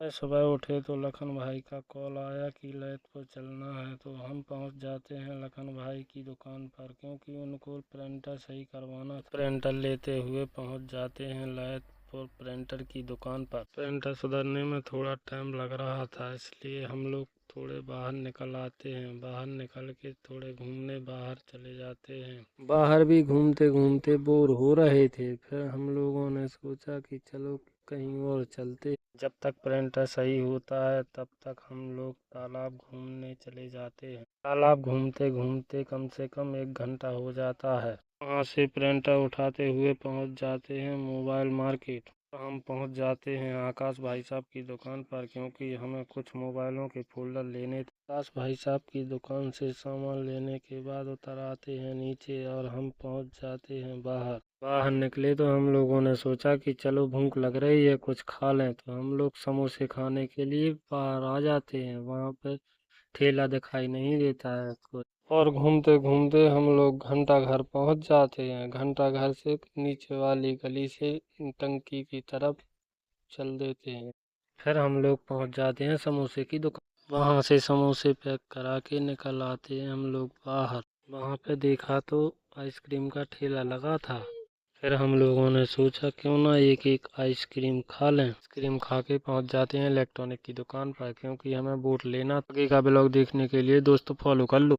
सुबह उठे तो लखन भाई का कॉल आया कि लैत पर चलना है, तो हम पहुंच जाते हैं लखन भाई की दुकान पर, क्योंकि उनको प्रिंटर सही करवाना। प्रिंटर लेते हुए पहुंच जाते हैं लैत पर प्रिंटर की दुकान पर। प्रिंटर सुधरने में थोड़ा टाइम लग रहा था, इसलिए हम लोग थोड़े बाहर निकल आते हैं। बाहर निकल के थोड़े घूमने बाहर चले जाते हैं। बाहर भी घूमते घूमते बोर हो रहे थे, फिर हम लोगों ने सोचा कि चलो कहीं और चलते। जब तक प्रिंटर सही होता है तब तक हम लोग तालाब घूमने चले जाते हैं। तालाब घूमते घूमते कम से कम 1 घंटा हो जाता है। वहाँ से प्रिंटर उठाते हुए पहुँच जाते हैं मोबाइल मार्केट। हम पहुँच जाते हैं आकाश भाई साहब की दुकान पर, क्योंकि हमें कुछ मोबाइलों के फोल्डर लेने थे। आकाश भाई साहब की दुकान से सामान लेने के बाद उतर आते हैं नीचे और हम पहुँच जाते हैं बाहर। बाहर निकले तो हम लोगों ने सोचा कि चलो भूख लग रही है, कुछ खा लें, तो हम लोग समोसे खाने के लिए बाहर आ जाते हैं। वहाँ पर ठेला दिखाई नहीं देता है कुछ, और घूमते घूमते हम लोग घंटा घर पहुँच जाते हैं। घंटा घर से नीचे वाली गली से टंकी की तरफ चल देते हैं। फिर हम लोग पहुँच जाते हैं समोसे की दुकान। वहाँ से समोसे पैक करा के निकल आते हैं हम लोग बाहर। वहाँ पे देखा तो आइसक्रीम का ठेला लगा था। फिर हम लोगों ने सोचा क्यों ना एक एक आइसक्रीम खा लें। आइसक्रीम खा के पहुँच जाते हैं इलेक्ट्रॉनिक की दुकान पर, क्योंकि हमें बूट लेना। आगे का ब्लॉग देखने के लिए दोस्तों फॉलो कर लो।